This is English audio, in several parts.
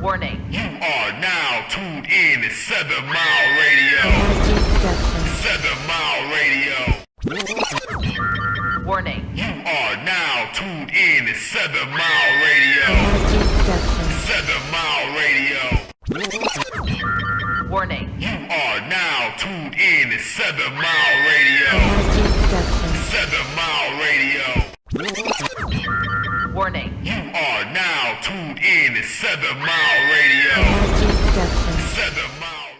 Warning. You are now tuned in to 7 Mile Radio. 7 Mile Radio. Warning. You are now tuned in to 7 Mile Radio. 7 Mile Radio. Warning. You are now tuned in to 7 Mile Radio. 7 Mile Radio. Warning. You are now tuned in to 7 Mile Radio. 7 Mile.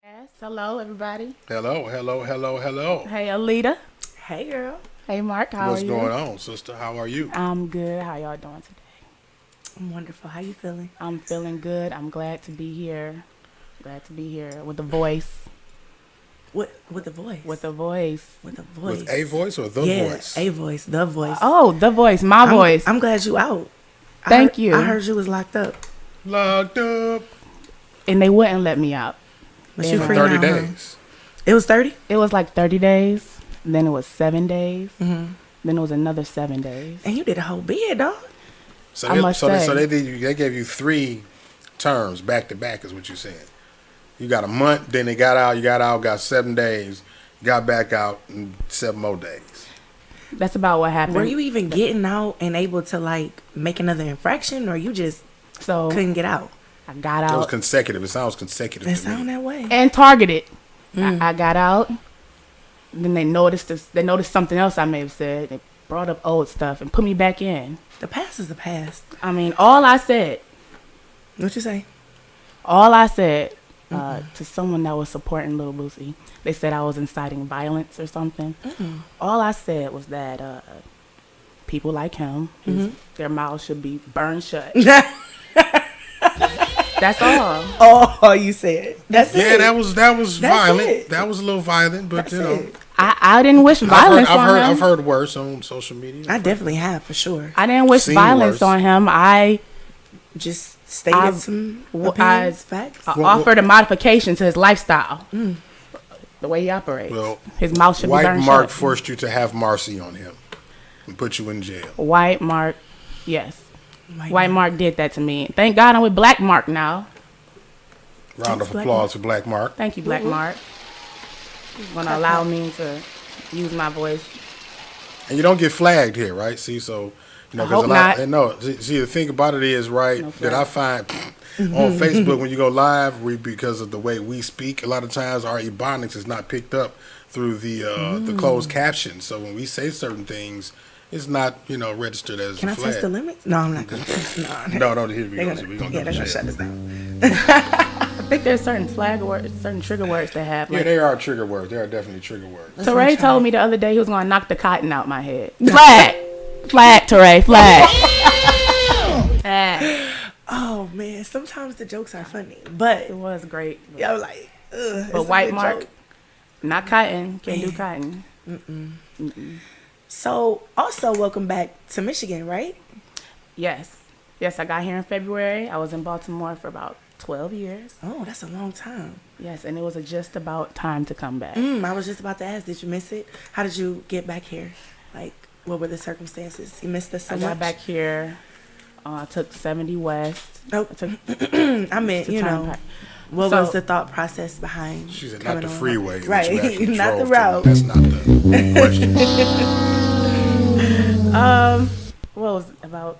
Yes, hello everybody. Hello. Hey Alita. Hey, girl. Hey Mark, how What's are you? going on, sister? How are you? I'm good. How y'all doing today? I'm wonderful. How you feeling? I'm feeling good. I'm glad to be here. Glad to be here with the voice. With the voice? With the voice. With the voice. With a voice or the voice? A voice. The voice. Oh, the voice. My voice. I'm glad you out. Thank you. I heard you was locked up. Locked up. And they wouldn't let me out. But you For free 30 now, huh? days. It was 30? It was like 30 days. Then it was 7 days. Mm-hmm. Then it was another 7 days. And you did a whole bid, dog. So I must say. they gave you 3 terms back to back is what you said. You got a month, then they got out, got 7 days, got back out in 7 more days. That's about what happened. Were you even getting out and able to, like, make another infraction, or you just So couldn't get out? I got It was out consecutive. It sounds consecutive It to sound me. that way. and targeted. Mm. I got out. Then they noticed this. They noticed something else I may have said. They brought up old stuff and put me back in. The past is the past. I mean, all I said What you say? to someone that was supporting Lil Boosie, they said I was inciting violence or something. Mm-mm. All I said was that people like him, their mouths should be burned shut. That's all. Oh, you said. That's Yeah, it. that was That's violent. it. That was a little violent, but That's you know. it. I didn't wish violence on him. I've heard worse on social media. I definitely have, for sure. I didn't wish Seen violence worse. on him. I Just stated I've- some w- opinions, facts. offered a modification to his lifestyle. The way he operates. Well, His mouth should be White burned Mark shut. forced you to have Marci on him and put you in jail. White Mark, yes. White White Mark did that to me. Thank God I'm with Black Mark now. Round of Black applause for Black Mark. Thank you, Black Mark. He's going to allow me to use my voice. And you don't get flagged here, right? See, so you know, I hope a lot. not. No, see, the thing about it is, right, No that I find on Facebook when you go live, because of the way we speak, a lot of times our ebonics is not picked up through the closed caption. So when we say certain things, it's not registered as Can a I flag. test the limits? No, I'm not going to. No, here we They're go. gonna, We're gonna yeah, go they're to going to shut jail. us down. I think there's certain flag words, certain trigger words they have. Yeah, Like, they are trigger words. They are definitely trigger words. Teray told me the other day he was going to knock the cotton out my head. Flag. Flag, Teray. Flag. Flag. Oh, man. Sometimes the jokes are funny, but It was great. I was like, ugh. But it's a White good Mark, joke. not cotton. Can't do cotton. So, also, welcome back to Michigan, right? Yes. Yes, I got here in February. I was in Baltimore for about 12 years. Oh, that's a long time. Yes, and it was just about time to come back. I was just about to ask, did you miss it? How did you get back here? Like, what were the circumstances? You missed us so I much? got back here. I took 70 West. Oh, I took I meant, the you know, turnpike. what So- was the thought process behind She said, not coming the on? freeway. that Right, you actually not the drove to. route. That's not the question. What was it, about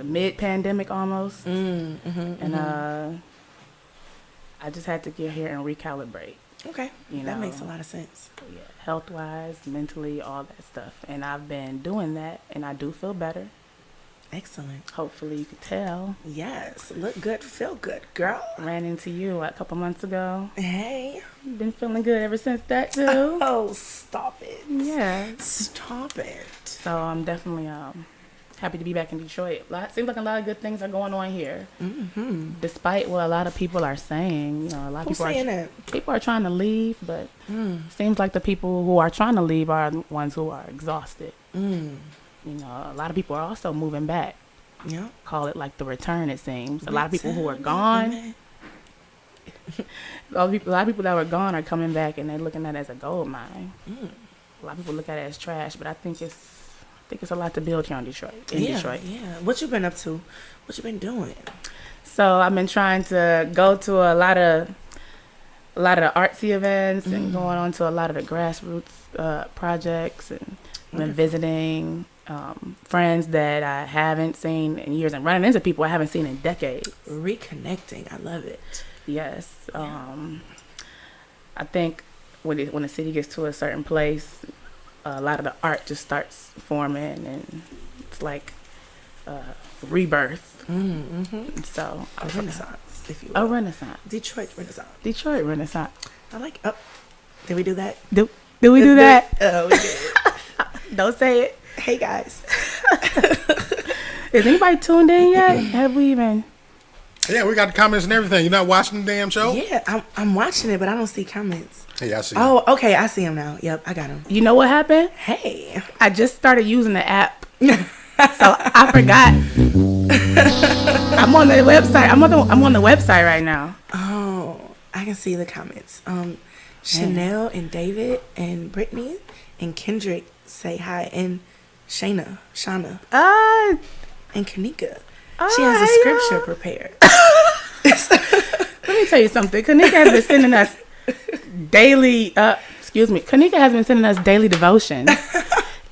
mid-pandemic almost, and I just had to get here and recalibrate. Okay, You that know. makes a lot of sense. Yeah, health-wise, mentally, all that stuff, and I've been doing that, and I do feel better. Excellent. Hopefully, you could tell. Yes, look good, feel good, girl. Ran into you a couple months ago. Hey. Been feeling good ever since that too. Oh, stop it. Yeah. Stop it. So I'm definitely happy to be back in Detroit. Seems like a lot of good things are going on here. Despite what a lot of people are saying, a lot of Who's people saying are that? people are trying to leave, but seems like the people who are trying to leave are the ones who are exhausted. A lot of people are also moving back. Yeah. Call it like the return. It seems a lot of people who are gone. A lot of people that were gone are coming back, and they're looking at it as a gold mine. A lot of people look at it as trash, but I think it's a lot to build here in Detroit. Detroit. Yeah. What you been up to? What you been doing? So I've been trying to go to a lot of the artsy events and going on to a lot of the grassroots projects, and been visiting friends that I haven't seen in years and running into people I haven't seen in decades. Reconnecting. I love it. Yes. I think when the city gets to a certain place, a lot of the art just starts forming, and it's like rebirth. So A renaissance, if you will. a renaissance. Detroit Renaissance. Detroit Renaissance. I like. Oh, did we do that? Do we do that? Oh, we did. Don't say it. Hey guys. Is anybody tuned in yet? Have we even? Yeah, we got the comments and everything. You not watching the damn show? Yeah, I'm watching it, but I don't see comments. Hey, I see. Oh, okay, I see him now. Yep, I got him. You know what happened? Hey. I just started using the app, so I forgot. I'm on the website. I'm on the website right now. Oh, I can see the comments. Chanel and David and Brittany and Kendrick say hi, and Shauna and Kanika. She has a scripture prepared. Let me tell you something. Kanika has been sending us daily. Kanika has been sending us daily devotions,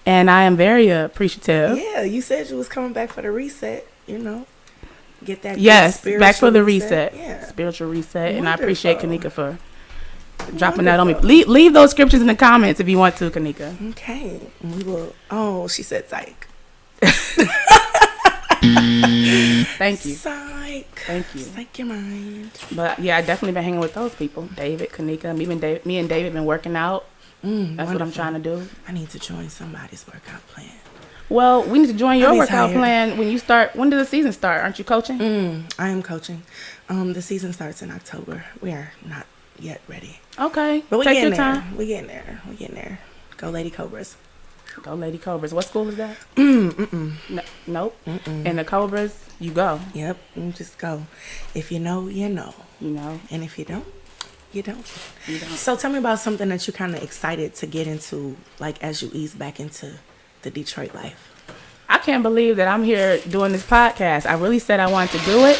and I am very appreciative. Yeah, you said you was coming back for the reset. You know, get that. Yes, good back for the spiritual reset. Yeah, Spiritual reset, Wonderful. and I appreciate Kanika for dropping that on me. Leave those scriptures in the comments if you want to, Kanika. Okay, we will. Oh, she said psych. Thank you. Psych. Thank you. Psych your mind. But yeah, I definitely been hanging with those people. David, Kanika, me and David been working out. That's what I'm trying to do. I need to join somebody's workout plan. Well, we need to join your I'll be workout tired. plan when you start. When does the season start? Aren't you coaching? I am coaching. The season starts in October. We are not yet ready, Okay, but we take getting your there. time. We getting there. We getting there. Go Lady Cobras. Go Lady Cobras. What school is that? Nope. And the Cobras, you go. Yep, you just go. If you know, you know. You know. And if you don't, you don't. You don't. So tell me about something that you're kind of excited to get into, like as you ease back into the Detroit life. I can't believe that I'm here doing this podcast. I really said I wanted to do it.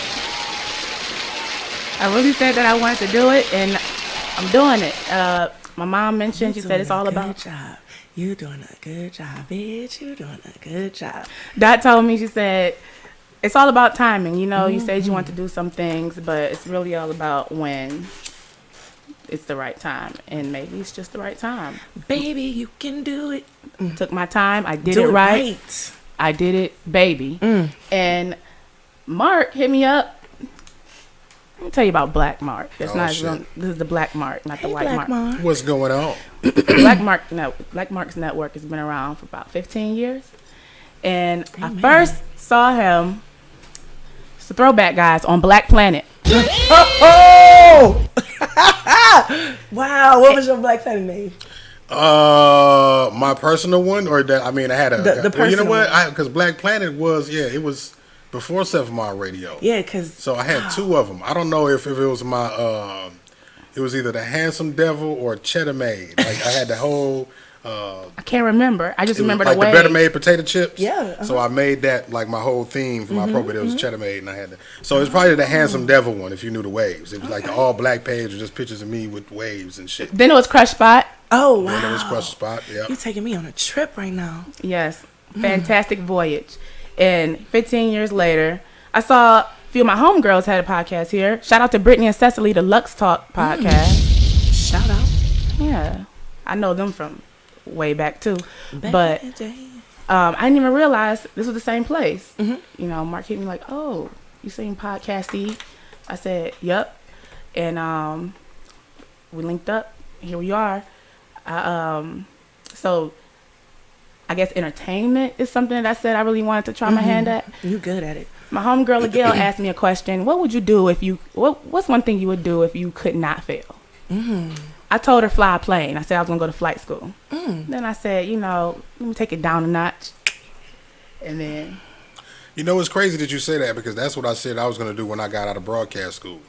And I'm doing it. My mom mentioned, she said it's all about. Job. You doing a good job, bitch. You doing a good job. Dot told me, she said, it's all about timing. You know, you said you want to do some things, but it's really all about when it's the right time. And maybe it's just the right time. Baby, you can do it. Took my time. I did Do it right. I did it, baby. And Mark hit me up. Let me tell you about Black Mark. It's Oh, not. shit. This is the Black Mark, not the Hey, White Black Mark. Mark. What's going on? Black Mark's network has been around for about 15 years. And Amen. I first saw him, it's a throwback, guys, on Black Planet. Oh! Wow, what was your Black Planet name? My personal one, or that I had a. The well, you know personal what? one. Because Black Planet was it was before 7 Mile Radio. Yeah, because So I had two of them. I don't know if it was my. It was either the Handsome Devil or Cheddar Made. Like I had the whole. I can't remember. I just It was remember like the way. the Better Made potato chips. Yeah, So I made that like my whole theme for my program. It was Cheddar Made, and I had that. So it's probably the Handsome Devil one. If you knew the waves, it was like the all black page with just pictures of me with waves and shit. Then it was Crush Spot. oh wow, And it was Crush Spot. Yeah. you taking me on a trip right now. Yes. Fantastic voyage. And 15 years later, I saw a few of my homegirls had a podcast here. Shout out to Brittany and Cecily, the Lux Talk podcast. Shout out. Yeah. I know them from way back too. Back But in the day. I didn't even realize this was the same place. You know, Mark hit me like, oh, you seen Podcasty? I said, yep. And we linked up. Here we are. So I guess entertainment is something that I said I really wanted to try my hand at. You good at it. My homegirl Adele asked me a question. What would you do if you, what's one thing you would do if you could not fail? I told her fly a plane. I said I was going to go to flight school. Then I said, you know, let me take it down a notch. And then. You know, it's crazy that you say that because that's what I said I was going to do when I got out of broadcast school.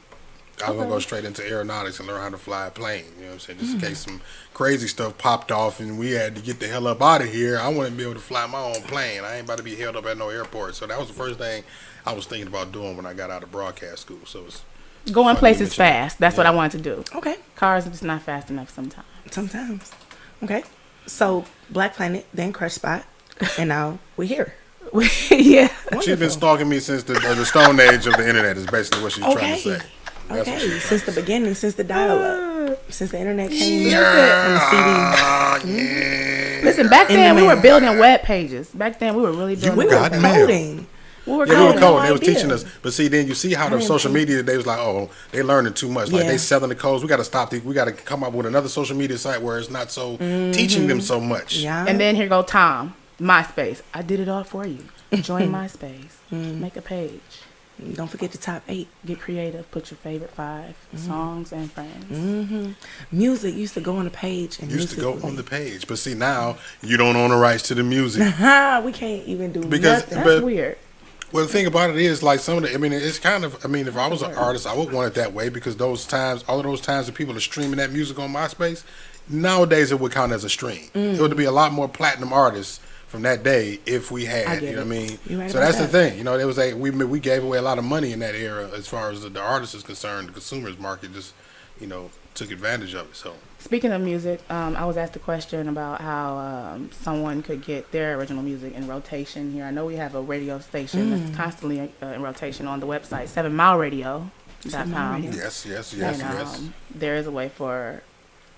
I was gonna go straight into aeronautics and learn how to fly a plane. You know what I'm saying? Just in case some crazy stuff popped off and we had to get the hell up out of here. I want to be able to fly my own plane. I ain't about to be held up at no airport. So that was the first thing I was thinking about doing when I got out of broadcast school. So it's going places fast. That's what I wanted to do. Okay. Cars are just not fast enough sometimes. Sometimes. Okay. So Black Planet, then Crush Spot, and now we're here. Yeah. She's been stalking me since the stone age of the internet. Is basically what she's trying to say. That's Okay. what she's Since the beginning, since the dial-up, since the internet came on the CD. Listen, back then we were building web pages. Back then we were really building. We were coding. We were coding. No They was idea. teaching us. But see, then you see how the social media, they was like, oh, they learning too much. Like Yeah. they selling the codes. We got to stop. We got to come up with another social media site where it's not so teaching them so much. Yeah. And then here go Tom, MySpace. I did it all for you. Join MySpace. Make a page. Don't forget the top 8. Get creative. Put your favorite 5 songs and friends. Music used to go on the page. And Used to go music on the page. But see, now you don't own the rights to the music. we can't even do Because nothing. That's weird. Well, the thing about it is, like, some of the, I mean, it's kind of, I mean, if I was an artist, I would want it that way because those times, all of those times that people are streaming that music on MySpace, nowadays it would count as a stream. It would be a lot more platinum artists from that day if we had, you know what I mean? You're right So about that's the that. thing, you know, there was we gave away a lot of money in that era as far as the artist is concerned. The consumers market just, you know, took advantage of it. So Speaking of music, I was asked a question about how someone could get their original music in rotation here. I know we have a radio station that's constantly in rotation on the website, 7mileradio.com. yes. And there is a way for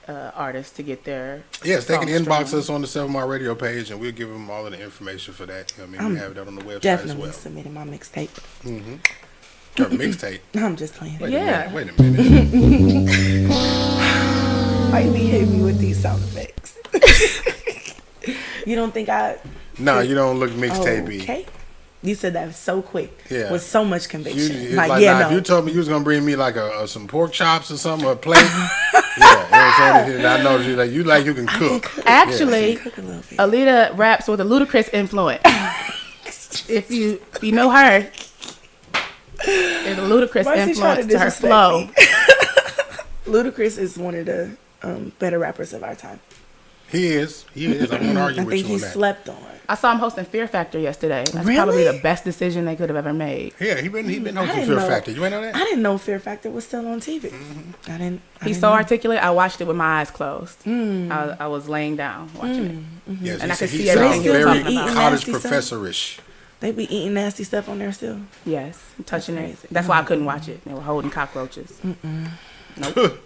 artists to get their Yes, they can songs inbox streamed. us on the 7 Mile Radio page, and we'll give them all of the information for that. I mean, we have that on the website Definitely as well. submitting my mixtape. Your mixtape. No, I'm just playing. Wait Yeah. a minute. Why you be hitting me with these sound effects? You don't think I... No, you don't look mixtapey. Okay. You said that so quick. Yeah. With so much conviction. It's Like, like, yeah, now, no. if you told me you was gonna bring me like some pork chops or something, or a plate, yeah, you know what I'm saying? I know you can cook. Actually, Cook a little bit. Alita raps with a Ludacris influence. if you know her, there's a Ludacris Why is he trying to influence to her disrespect flow. me? Ludacris is one of the better rappers of our time. He is. I'm gonna argue I with think you on he that. slept on. I saw him hosting Fear Factor yesterday. That's Really? probably the best decision they could have ever made. Yeah, he been I hosting didn't Fear know- Factor. You ain't know that? I didn't know Fear Factor was still on TV. I didn't He's so know. articulate. I watched it with my eyes closed. I was laying down watching it. Yes, And I could he see sounds everything he was very talking about. college Nasty stuff. professorish. They be eating nasty stuff on there still. Yes, touching it. crazy. That's why I couldn't watch it. They were holding cockroaches. Nope.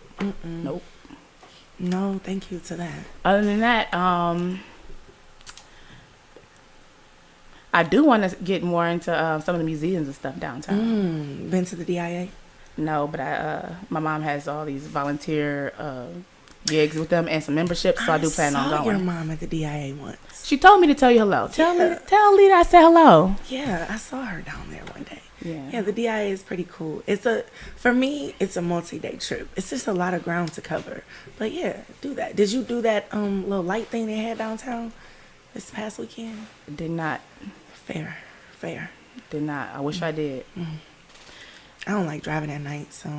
Nope. No, thank you to that. Other than that, I do want to get more into some of the museums and stuff downtown. Been to the DIA? No, but my mom has all these volunteer gigs with them and some memberships, so I do plan on saw your going. mom at the DIA once. She told me to tell you hello. Tell Lita I said hello. Yeah, I saw her down there one day. Yeah. Yeah, the DIA is pretty cool. For me, it's a multi-day trip. It's just a lot of ground to cover. But yeah, do that. Did you do that little light thing they had downtown this past weekend? Did not. Fair. Did not. I wish I did. I don't like driving at night, so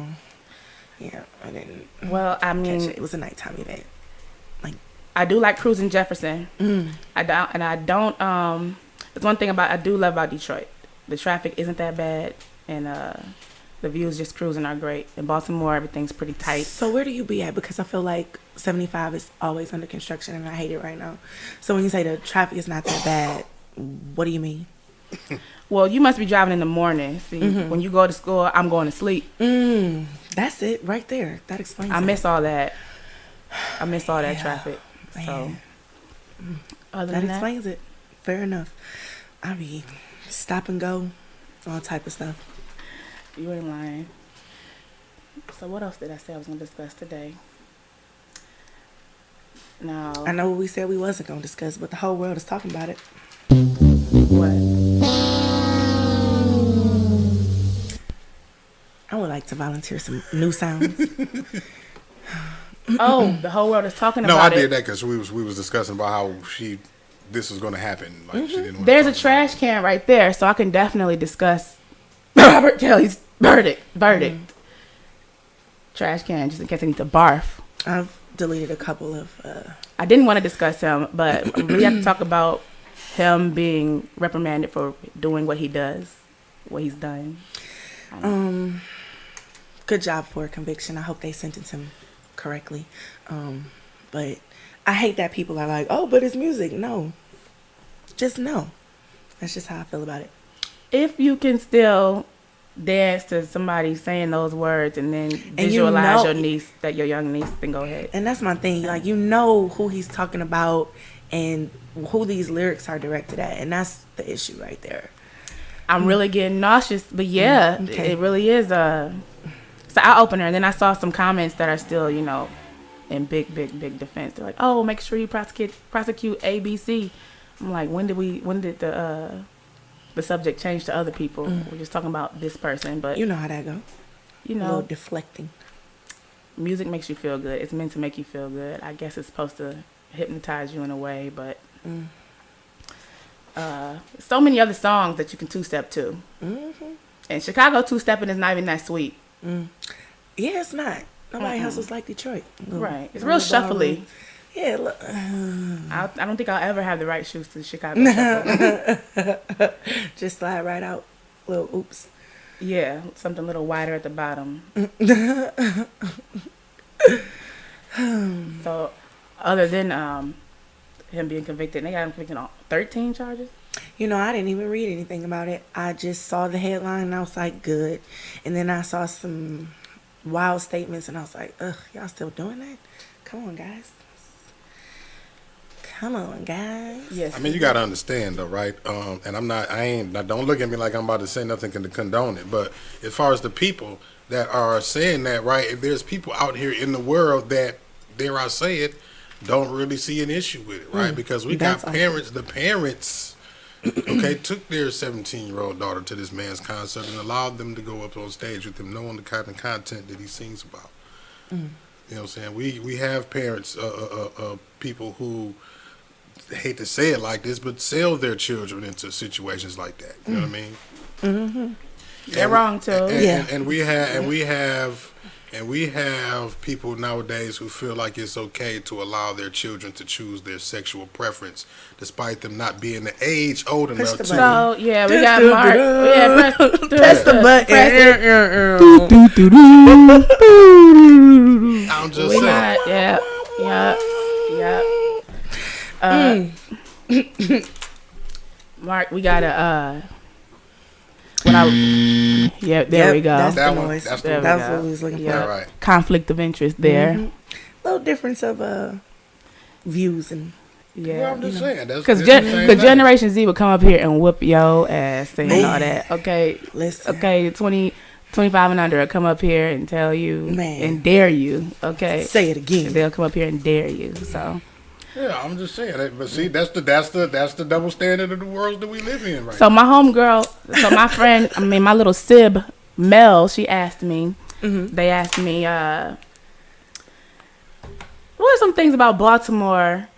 yeah, I didn't Well, I catch mean, it. It was a nighttime event. I do like cruising Jefferson. I don't. There's one thing I do love about Detroit. The traffic isn't that bad, and the views just cruising are great. In Baltimore, everything's pretty tight. So where do you be at? Because I feel like 75 is always under construction, and I hate it right now. So when you say the traffic is not that bad, what do you mean? Well, you must be driving in the morning. See, when you go to school, I'm going to sleep. That's it right there. That explains I it. miss all that. I miss all that traffic. So, Man. other That than that, explains it. Fair enough. I be stop and go, all type of stuff. you ain't lying. So what else did I say I was going to discuss today? No. I know what we said we wasn't gonna discuss, but the whole world is talking about it. What? I would like to volunteer some new sounds. Oh, the whole world is talking No, about I it. did that because we was discussing about how this was going to happen. Like she didn't. There's a trash can right there, so I can definitely discuss R.Kelly's verdict. trash can just in case I need to barf. I've deleted a couple of. I didn't want to discuss him, but we have to talk about him being reprimanded for doing what he does, what he's done. Good job for conviction. I hope they sentence him correctly. But I hate that people are like, oh, but it's music. No. Just no. That's just how I feel about it. If you can still dance to somebody saying those words and then visualize your niece, that your young niece, then go ahead. And that's my thing. Like, you know who he's talking about and who these lyrics are directed at. And that's the issue right there. I'm really getting nauseous, but yeah, Okay. it really is it's an eye-opener. And then I saw some comments that are still, in big defense. They're like, oh, make sure you prosecute ABC. I'm like, when did the subject change to other people? We're just talking about this person, but You know how that go. A little deflecting. music makes you feel good. It's meant to make you feel good. I guess it's supposed to hypnotize you in a way, but so many other songs that you can two-step to. And Chicago two-stepping is not even that sweet. Yeah, it's not. Nobody else was like Detroit. Right. It's real shuffly. Yeah, look. I don't think I'll ever have the right shoes to Chicago shuffle. Just slide right out. Little oops. Yeah, something a little wider at the bottom. So, other than him being convicted, they got him convicted on 13 charges. I didn't even read anything about it. I just saw the headline and I was like, good. And then I saw some wild statements and I was like, ugh, y'all still doing that? Come on, guys. Come on, guys. Yes. I mean, you got to understand, though, right? And don't look at me like I'm about to say nothing to condone it. But as far as the people that are saying that, right, there's people out here in the world that, dare I say it, don't really see an issue with it, right? Because we got parents, the parents, okay, took their 17-year-old daughter to this man's concert and allowed them to go up on stage with him, knowing the kind of content that he sings about. You know what I'm saying? We have parents, people who, hate to say it like this, but sell their children into situations like that. You know what I mean? Mm-hmm. They're wrong too. And we have people nowadays who feel like it's okay to allow their children to choose their sexual preference, despite them not being the age old enough to. So yeah, we got Mark. Yeah, press the button. I'm just saying. Mark, we gotta there we go. That's That the one, noise. that's That's the what we was looking for. All right. Conflict of interest there. Little difference of views and Well, I'm just saying. Because the Generation Z would come up here and whoop your ass saying all that. Okay, listen. Okay, 25 and under will come up here and tell you and dare you. Okay, Say it again. They'll come up here and dare you. So Yeah, I'm just saying that. But see, that's the double standard of the world that we live in right So now. my homegirl, my friend, my little sib, Mel, she asked me, they asked me, what are some things about Baltimore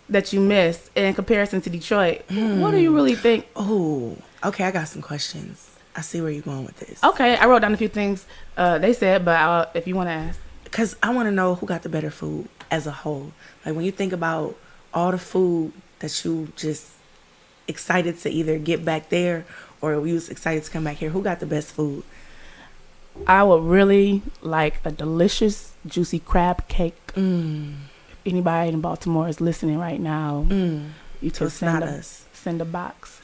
that you miss in comparison to Detroit? What do you really think? Oh, okay, I got some questions. I see where you're going with this. Okay, I wrote down a few things they said, but if you want to ask. Because I want to know who got the better food as a whole. Like, when you think about all the food that you just excited to either get back there or you was excited to come back here, who got the best food? I would really like a delicious, juicy crab cake. If anybody in Baltimore is listening right now, you can send a box.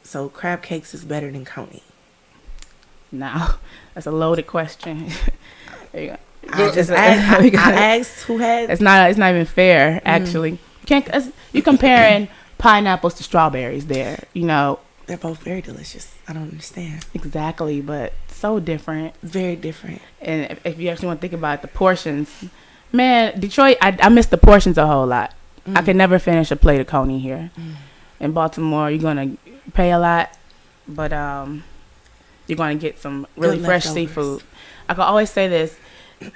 So crab cakes is better than Coney? No, that's a loaded question. There you go. I asked who had. It's not even fair, actually. You comparing pineapples to strawberries there. They're both very delicious. I don't understand. Exactly, but so different. Very different. And if you actually want to think about the portions, man, Detroit, I miss the portions a whole lot. I could never finish a plate of coney here. In Baltimore, you're gonna pay a lot, but you're gonna get some really fresh seafood. I could always say this.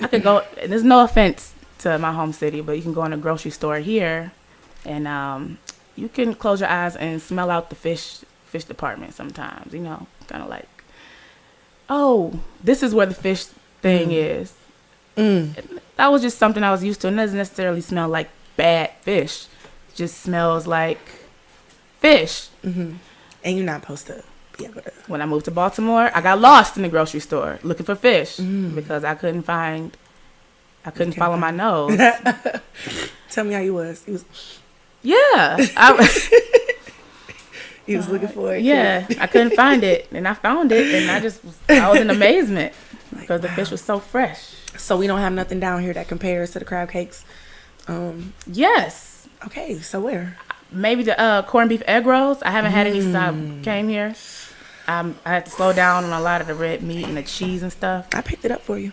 I could go. There's no offense to my home city, but you can go in a grocery store here, and you can close your eyes and smell out the fish department sometimes. Kind of like, oh, this is where the fish thing is. That was just something I was used to. It doesn't necessarily smell like bad fish. It just smells like fish. And you're not supposed to be able to. When I moved to Baltimore, I got lost in the grocery store looking for fish because I couldn't follow my nose. Tell me how you was. Yeah. He was looking for it. Yeah, I couldn't find it, and I found it, and I was in amazement because the fish was so fresh. So we don't have nothing down here that compares to the crab cakes. Yes. Okay, so where? Maybe the corned beef egg rolls. I haven't had any since I came here. I had to slow down on a lot of the red meat and the cheese and stuff. I picked it up for you.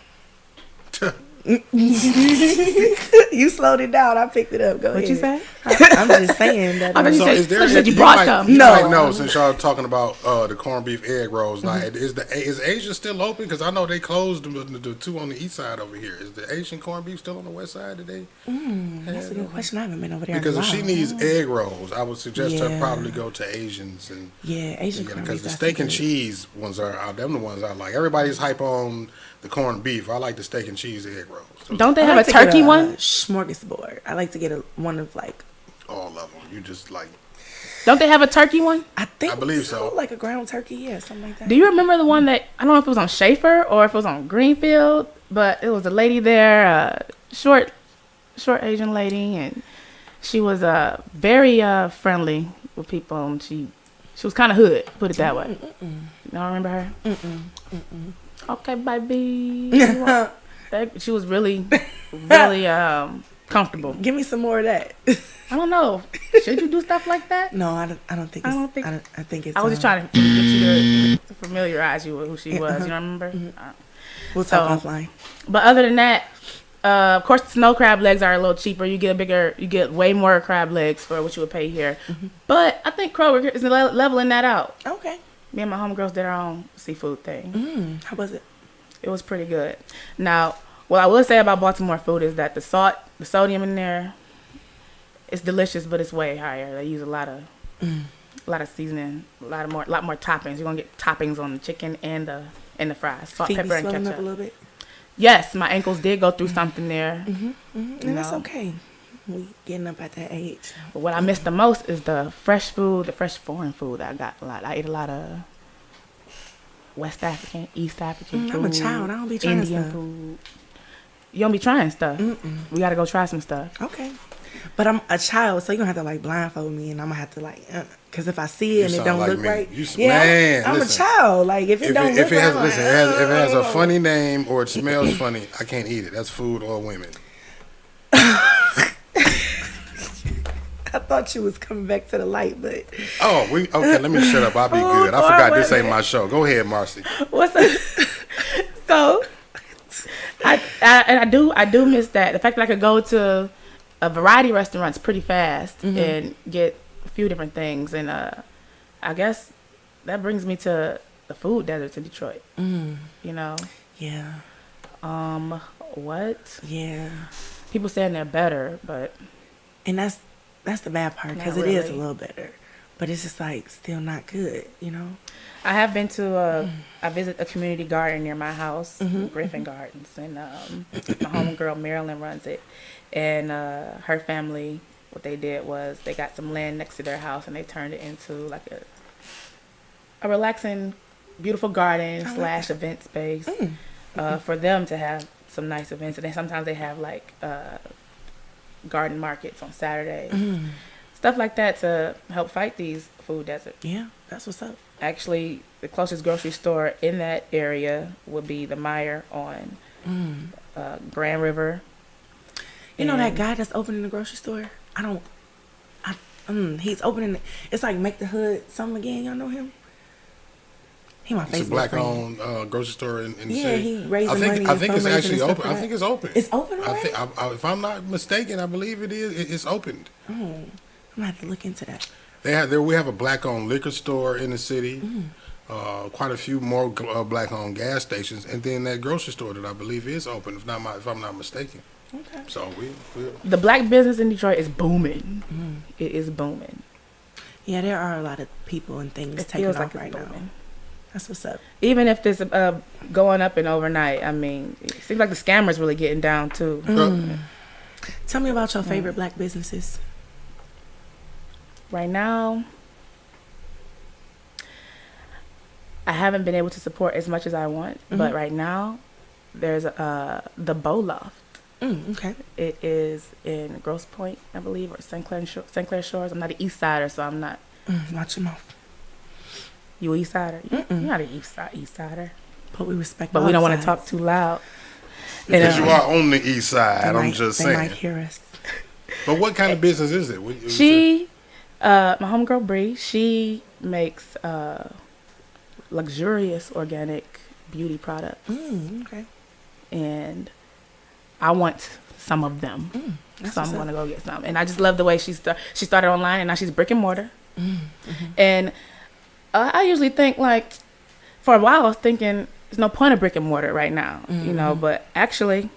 You slowed it down. I picked it up. Go What ahead. you say? I'm just saying that. I thought you So said, is there? you brought some. No, since y'all talking about the corned beef egg rolls, like is Asia still open? Because I know they closed the two on the east side over here. Is the Asian corned beef still on the west side today? That's a good question. I haven't been over there. Because in a if she while. needs egg rolls, I would suggest her Yeah. probably go to Asians and Asian corned because beef. the that's steak and good. cheese ones are them the ones I like. Everybody's hype on the corned beef. I like the steak and cheese egg rolls. So Don't they I have like a to get turkey one? Smorgasbord. I like to get one of like. all of them. You just like. Don't they have a turkey one? I think I believe so. Like a ground turkey, yeah, something like that. Do you remember the one that, I don't know if it was on Schaefer or if it was on Greenfield, but it was a lady there, short Asian lady, and she was very friendly with people, and she was kind of hood, put it that way. You don't remember her? Okay, baby. She was really comfortable. Give me some more of that. I don't know. Should you do stuff like that? No, I don't think. I It's, don't think- I think it's. I was just trying to get you to familiarize you with who she was. You remember? We'll talk so- offline. But other than that, of course, the snow crab legs are a little cheaper. You get way more crab legs for what you would pay here. But I think Kroger is leveling that out. Okay. Me and my homegirls did our own seafood thing. How was it? It was pretty good. Now, what I will say about Baltimore food is that the sodium in there, it's delicious, but it's way higher. They use a lot of seasoning, a lot more toppings. You're gonna get toppings on the chicken and the fries, salt, Feet be pepper, and swelling up ketchup. a little bit. Yes, my ankles did go through something there. And that's okay. We getting up at that age. But what I miss the most is the fresh food, the fresh foreign food. I got a lot. I ate a lot of West African, East African food. I'm a child. I don't be trying Indian stuff. food. You don't be trying stuff. We gotta go try some stuff. Okay. But I'm a child, so you're gonna have to like blindfold me, and I'm gonna have to like, because if I see it and it sound don't like look me. right, Man, I'm listen. a child. Like if it don't look right, I'm like, if it has a funny name or it smells funny, I can't eat it. That's food or women. I thought you was coming back to the light, but Oh, okay. Let me shut up. I'll be Food good. I or forgot this women. ain't my show. Go ahead, Marci. What's up? So, I do miss that. The fact that I could go to a variety of restaurants pretty fast and get a few different things, and I guess that brings me to the food deserts in Detroit. You know, yeah, what yeah, people saying they're better, but and that's the bad part because Not it is a really. little better, but it's just like still not good, you know. I have been to I visit a community garden near my house, Griffin Gardens, and my homegirl Marilyn runs it, and her family, what they did was they got some land next to their house and they turned it into like a relaxing, beautiful garden / event space for them to have some nice events, and then sometimes they have like garden markets on Saturdays, stuff like that to help fight these food deserts. Yeah, that's what's up. Actually, the closest grocery store in that area would be the Meijer on Grand River. You know that And- guy that's opening the grocery store? He's opening. It's like Make the Hood something again. Y'all know him? He my It's a Facebook friend. black-owned grocery store in the Yeah, city. he raising I think money and it's fundraising actually and stuff open. for I that. think it's open. It's open I already? think, if I'm not mistaken, I believe it is. It's opened. I'm gonna have to look into that. We have a black-owned liquor store in the city. Quite a few more black-owned gas stations, and then that grocery store that I believe is open, if I'm not mistaken. Okay. So we The black business in Detroit is booming. It is booming. Yeah, there are a lot of people and things It taking feels off like it's right now. booming. That's what's up. Even if this going up and overnight, I mean, it seems like the scammers really getting down too. Tell me about your favorite black businesses. Right now, I haven't been able to support as much as I want, but right now, there's the Bow Loft. Okay. It is in Grosse Pointe, I believe, or St. Clair Shores. I'm not an East Sider, so I'm not. Watch your mouth. You East Sider? You're not an East Sider. But we respect. But we don't want to talk too loud. Because you are on the East Side. I'm just they saying. might hear us. But what kind of business is it? My homegirl Bree, she makes luxurious organic beauty products. Okay. And I want some of them. So I'm going to go get some. And I just love the way she started online, and now she's brick and mortar. And I usually think, like, for a while I was thinking there's no point of brick and mortar right now, you know, but actually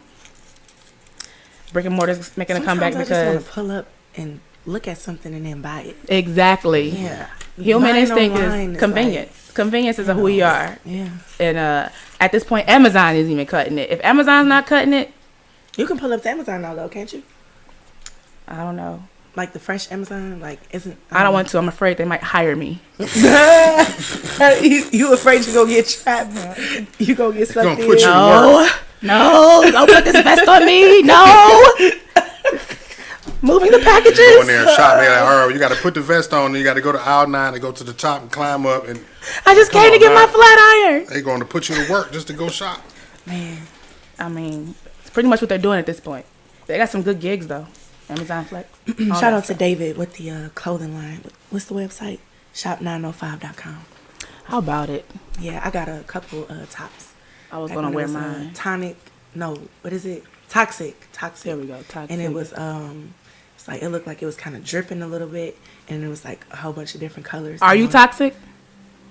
brick and mortar is making a comeback Sometimes because I just want to pull up and look at something and then buy it. Exactly. Yeah. Human Buying instinct online is is convenience. Convenience is who we are. Yeah. And at this point, Amazon isn't even cutting it. If Amazon's not cutting it, You can pull up to Amazon now, though, can't you? I don't know. Like the fresh Amazon, like isn't. I don't want to. I'm afraid they might hire me. You afraid you go get trapped? You go get sucked gonna in? put you- No, don't put this vest on me. No. Moving the packages. Go in there and shop. They're like, all right, you got to put the vest on, and you got to go to aisle 9 and go to the top and climb up. And I just came to get my flat iron. they're going to put you to work just to go shop. Man, I mean, it's pretty much what they're doing at this point. They got some good gigs, though. Amazon Flex. shout out to David with the clothing line. What's the website? Shop905.com. How about it? Yeah, I got a couple tops. I was Like going to when wear it was, mine. Tonic. No, what is it? Toxic. There we go. Toxic. And it was it's like it looked like it was kind of dripping a little bit, and it was like a whole bunch of different colors. Are you toxic?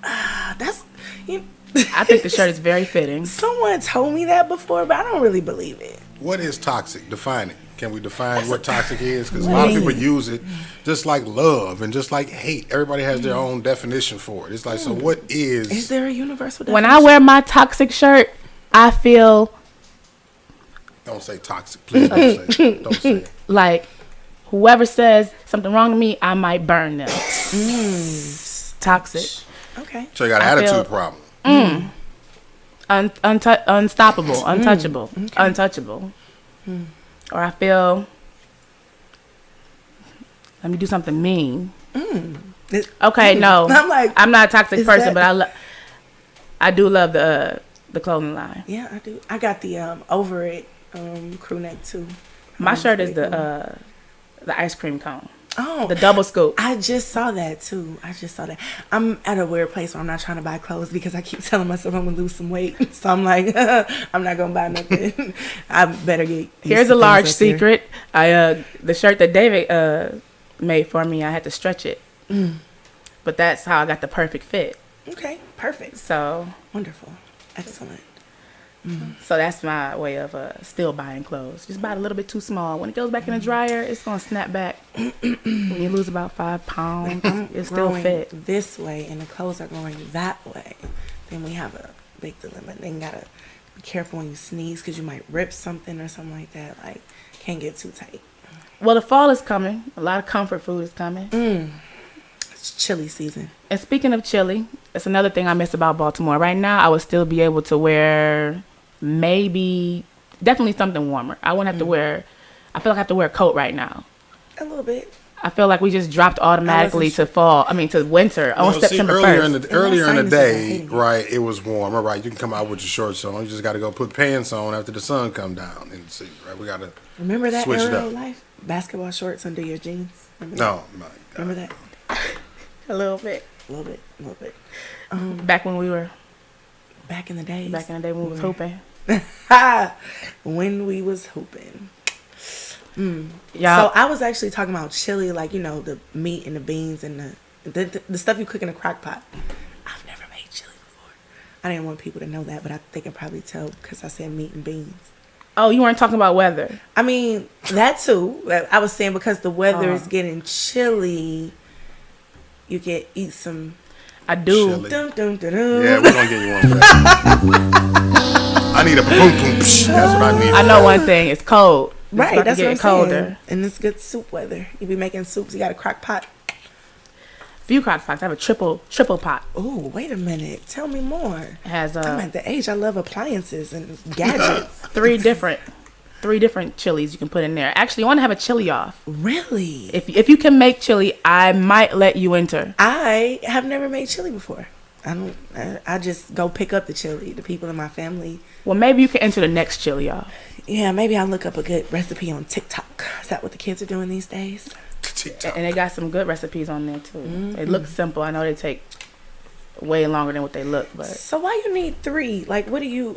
That's. I think the shirt is very fitting. Someone told me that before, but I don't really believe it. What is toxic? Define it. Can we define what toxic is? Because a lot of people use it just like love and just like hate. Everybody has their own definition for it. It's like, so what is... Is there a universal definition? When I wear my toxic shirt, I feel Don't say toxic. Please don't say it. Don't say it. like whoever says something wrong to me, I might burn them. Toxic. Okay. So you got an I attitude feel- problem. Unstoppable, untouchable, untouchable. Or I feel, let me do something mean. Okay, no, I'm like, I'm not a toxic is person, that- but I do love the clothing line. yeah, I do. I got the over it crew neck too. My shirt is pretty cool. the ice cream cone, Oh, the double scoop. I just saw that too. I'm at a weird place where I'm not trying to buy clothes because I keep telling myself I'm gonna lose some weight. So I'm like, I'm not gonna buy nothing. I better get. Here's a large secret. The shirt that David made for me, I had to stretch it, but that's how I got the perfect fit. Okay, perfect. So Wonderful. Excellent. So that's my way of still buying clothes. Just buy it a little bit too small. When it goes back in the dryer, it's gonna snap back. When you lose about 5 pounds, it still Growing fit. this way and the clothes are going that way, then we have a big dilemma. Then you gotta be careful when you sneeze because you might rip something or something like that. Like, can't get too tight. Well, the fall is coming. A lot of comfort food is coming. It's chilly season. And speaking of chili, that's another thing I miss about Baltimore. Right now, I would still be able to wear definitely something warmer. I wouldn't have to wear, I feel like I have to wear a coat right now. A little bit. I feel like we just dropped automatically to winter on September 1st. Earlier in the sinuses are day, hitting me. right, it was warm. All right, you can come out with your shorts on. You just got to go put pants on after the sun come down and see, right? We got to Remember that switch it era up. of life? Basketball shorts under your jeans? Remember No, my that? God. Remember that? A little bit. A little bit. Back when we were, Back in the days. when we was hooping. When we was hooping. Y'all, So I was actually talking about chili, like, you know, the meat and the beans and the stuff you cook in a crock pot. I've never made chili before. I didn't want people to know that, but I think I probably tell because I said meat and beans. oh, you weren't talking about weather. I mean, that too. I was saying because the weather is getting chilly, you can eat some. I do. Chili. Dun, dun, dun, dun. Yeah, we're gonna get you one for that. I need a boom boom. Psh. That's what I need. I know one thing. It's cold. It's Right, about to that's what I'm get colder. saying. And it's good soup weather. You be making soups. You got a crock pot. Few crock pots. I have a triple pot. Oh, wait a minute. Tell me more. It has I'm at the age I love appliances and gadgets. three different chilies you can put in there. Actually, you want to have a chili off. Really? If you can make chili, I might let you enter. I have never made chili before. I just go pick up the chili. The people in my family. Well, maybe you can enter the next chili off. Yeah, maybe I'll look up a good recipe on TikTok. Is that what the kids are doing these days? TikTok. And they got some good recipes on there too. They look simple. I know they take way longer than what they look, but So why you need 3? Like, how do you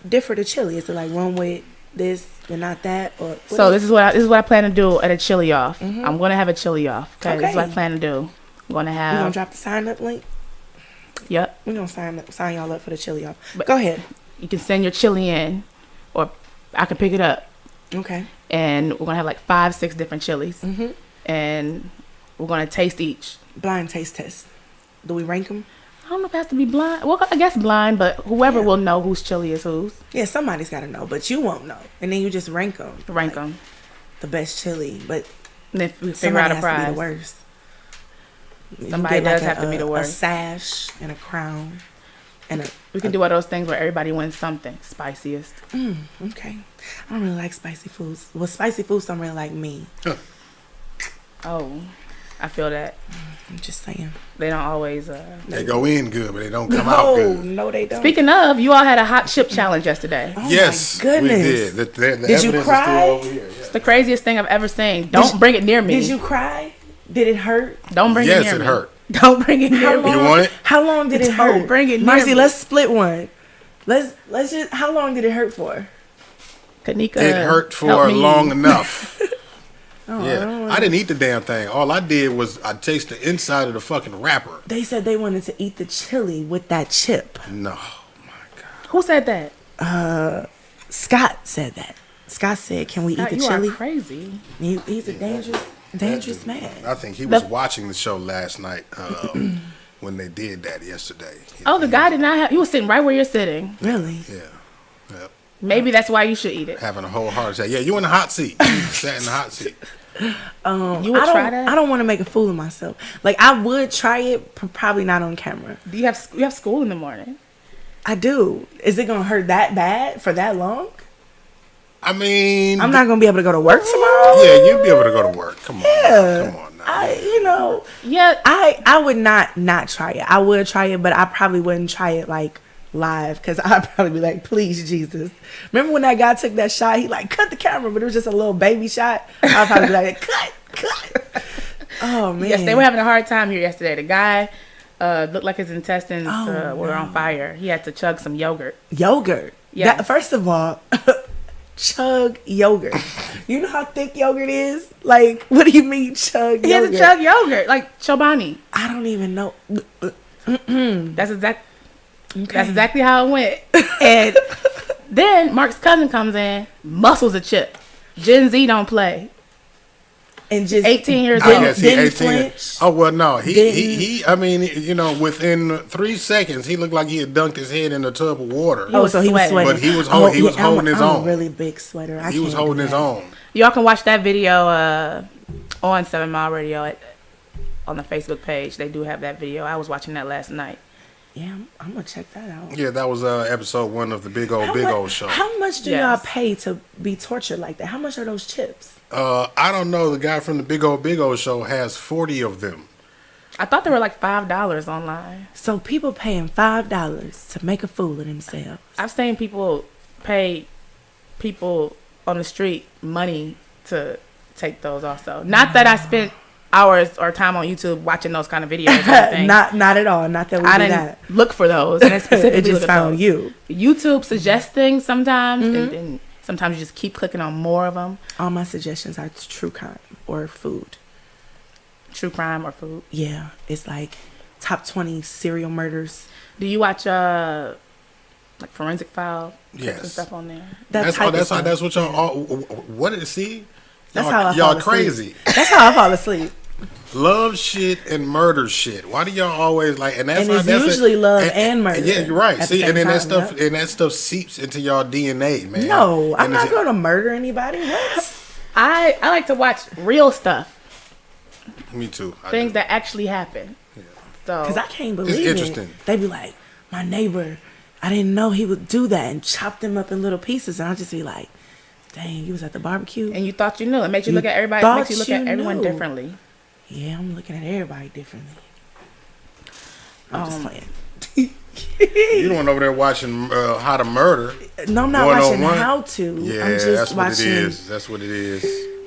differ the chili? Is it like one with this and not that? Or so this is what I plan to do at a chili off. I'm gonna have a chili off. Okay, this is what I plan to do. I'm gonna You have. gonna drop the sign up link? Yep. We're gonna sign y'all up for the chili off. But go ahead. You can send your chili in, or I can pick it up. Okay. And we're gonna have like 5-6 different chilies, and we're gonna taste each. Blind taste test. Do we rank them? I don't know if it has to be blind. Well, I guess blind, but whoever will know whose chili is whose. Yeah, somebody's got to know, but you won't know. And then you just rank them. Rank them. The best chili, but And if we figure somebody out a has to be prize. the worst. You Somebody get does like have to be the worst. A sash and a crown. And We can do one of those things where everybody wins something. Spiciest. okay. I don't really like spicy foods. Well, spicy foods don't really like me. Oh, I feel that. I'm just saying. They don't always. They go in good, but they don't come out good. No, they don't. Speaking of, you all had a hot chip challenge yesterday. Oh Yes, my goodness. we did. The Did you evidence is cry? still over here. It's the craziest thing I've ever seen. Don't bring it near me. Did you cry? Did it hurt? Don't bring it Yes, near it me. hurt. Don't bring it near me. You want it? How long did it Don't hurt? bring it near Marcy, me. let's split one. Let's just. How long did it hurt for? Kanika, It hurt help for me. long enough. Oh, Yeah, I didn't eat the damn thing. All I did was I tasted the inside of the fucking wrapper. They said they wanted to eat the chili with that chip. No, my God. Who said that? Scott said that. Scott said, "Can we God, eat the you chili?" are crazy. He's a dangerous man. I think he was watching the show last night when they did that yesterday. Oh, the guy did not have. He was sitting right where you're sitting. Really? Yeah. Yep. Maybe that's why you should eat it. Having a whole heart attack. Yeah, you in the hot seat. You sat in the hot seat. You would I try don't. that. I don't want to make a fool of myself. Like I would try it, probably not on camera. Do you have school in the morning? I do. Is it gonna hurt that bad for that long? I mean, I'm not gonna be able to go to work tomorrow. Yeah, you'll be able to go to work. Come on. Yeah. Come on now. Yeah. I would not try it. I would try it, but I probably wouldn't try it like live because I'd probably be like, please, Jesus. Remember when that guy took that shot? He like cut the camera, but it was just a little baby shot. I'd probably be like, cut. Oh man. Yes, they were having a hard time here yesterday. The guy looked like his intestines were on fire. He had to chug some yogurt. Yogurt. Yes. First of all, chug yogurt. You know how thick yogurt is? Like, what do you mean chug He yogurt? had to chug yogurt like Chobani. I don't even know. That's exactly how it went. And then Mark's cousin comes in, muscles a chip. Gen Z don't play. And just 18 years I old. guess he Didn't 18. flinch. Oh well, no, he. I mean, within 3 seconds, he looked like he had dunked his head in a tub of water. He was so he was sweating. sweating. But he was holding his I'm own. a really big sweater. He was holding his own. Y'all can watch that video on 7 Mile Radio on the Facebook page. They do have that video. I was watching that last night. Yeah, I'm gonna check that out. Yeah, that was episode 1 of the Big Old Show. How much do Yes. y'all pay to be tortured like that? How much are those chips? I don't know. The guy from the Big Old Show has 40 of them. I thought they were like $5 online. So people paying $5 to make a fool of themselves. I've seen people pay people on the street money to take those also. Not that I spent hours or time on YouTube watching those kind of videos. Or anything. Not at all. Not that we I do didn't that. look for those. And I specifically It just look at found those. you. YouTube suggests things sometimes, and sometimes you just keep clicking on more of them. All my suggestions are true crime or food. True crime or food. Yeah, it's like top 20 serial murders. Do you watch like Forensic File clips and Yes. stuff on there? That's type of stuff. what y'all all. What did it see? That's how I fall y'all asleep. crazy. That's how I fall asleep. love shit and murder shit. Why do y'all always like? And that's And it's usually love and murder. Yeah, you're right. at See, the and then same that time, stuff yep. and that stuff seeps into y'all DNA, man. No, I'm And not it's- going to murder anybody. What? I like to watch real stuff, Me too. I things do. that actually happen. So Because I can't believe interesting. it. They be like, my neighbor, I didn't know he would do that and chop them up in little pieces. And I'll just be like, dang, you was at the barbecue? and you thought you knew. It makes you You look at everybody. thought Makes you look at you everyone knew. differently. Yeah, I'm looking at everybody differently. I'm just playing. You the one over there watching How to Murder. No, I'm not Going on watching one? how to. Yeah, I'm just that's what watching. it is. That's what it is.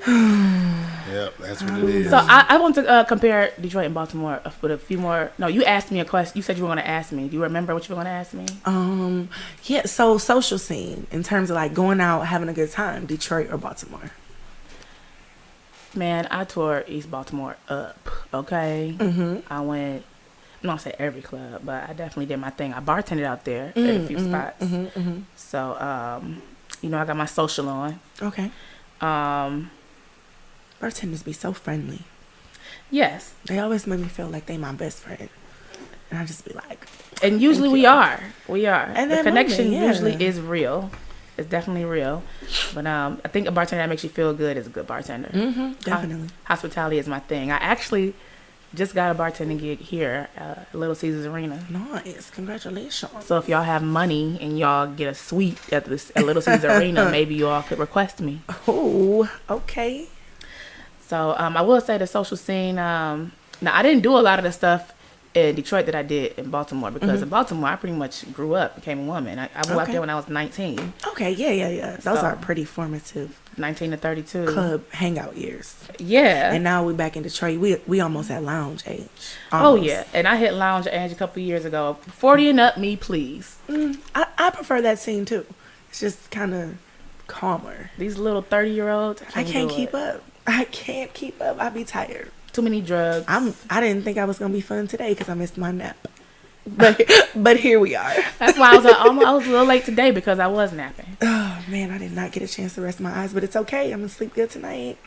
Yep, that's what it is. So I want to compare Detroit and Baltimore with a few more. No, you asked me a question. You said you were going to ask me. Do you remember what you were going to ask me? Yeah, so social scene in terms of like going out, having a good time, Detroit or Baltimore? Man, I tore East Baltimore up. Okay, I went. I'm not gonna say every club, but I definitely did my thing. I bartended out there at a few spots. So, you know, I got my social on. Okay. Bartenders be so friendly. Yes, They always make me feel like they my best friend. And I just be like, and usually we are. We are. And the that connection moment, yeah. usually is real. It's definitely real. But I think a bartender that makes you feel good is a good bartender. definitely. Hospitality is my thing. I actually just got a bartending gig here at Little Caesars Arena. Nice. Congratulations. So if y'all have money and y'all get a suite at Little Caesars Arena, maybe y'all could request me. Oh, okay. So I will say the social scene. Now I didn't do a lot of the stuff in Detroit that I did in Baltimore because in Baltimore I pretty much grew up, became a woman. I moved out Okay. there when I was 19, Okay, yeah. Those So- are pretty formative 19 to 32. club hangout years. Yeah. And now we back in Detroit. We almost at lounge age. Oh Almost. yeah, and I hit lounge age a couple years ago. 40 and up, me please. I prefer that scene too. It's just kind of calmer. These little 30-year-olds, I can't keep up. I can't keep up. I be tired. Too many drugs. I didn't think I was gonna be fun today because I missed my nap. But here we are. That's why I was I was a little late today because I was napping. Oh man, I did not get a chance to rest my eyes, but it's okay. I'm gonna sleep good tonight.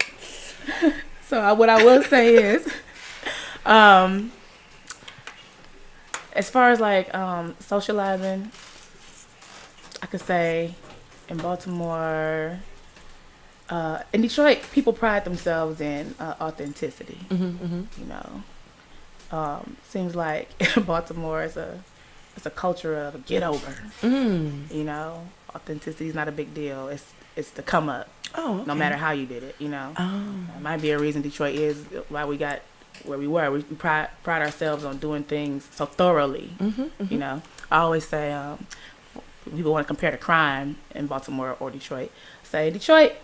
So what I will say is, as far as like socializing, I could say in Baltimore, in Detroit, people pride themselves in authenticity. You know, seems like in Baltimore it's a culture of get over. You know, authenticity is not a big deal. It's the come up. Oh, okay. No matter how you did it, you know. Oh. It might be a reason Detroit is why we got where we were. We pride ourselves on doing things so thoroughly. You know, I always say people want to compare the crime in Baltimore or Detroit. Say Detroit,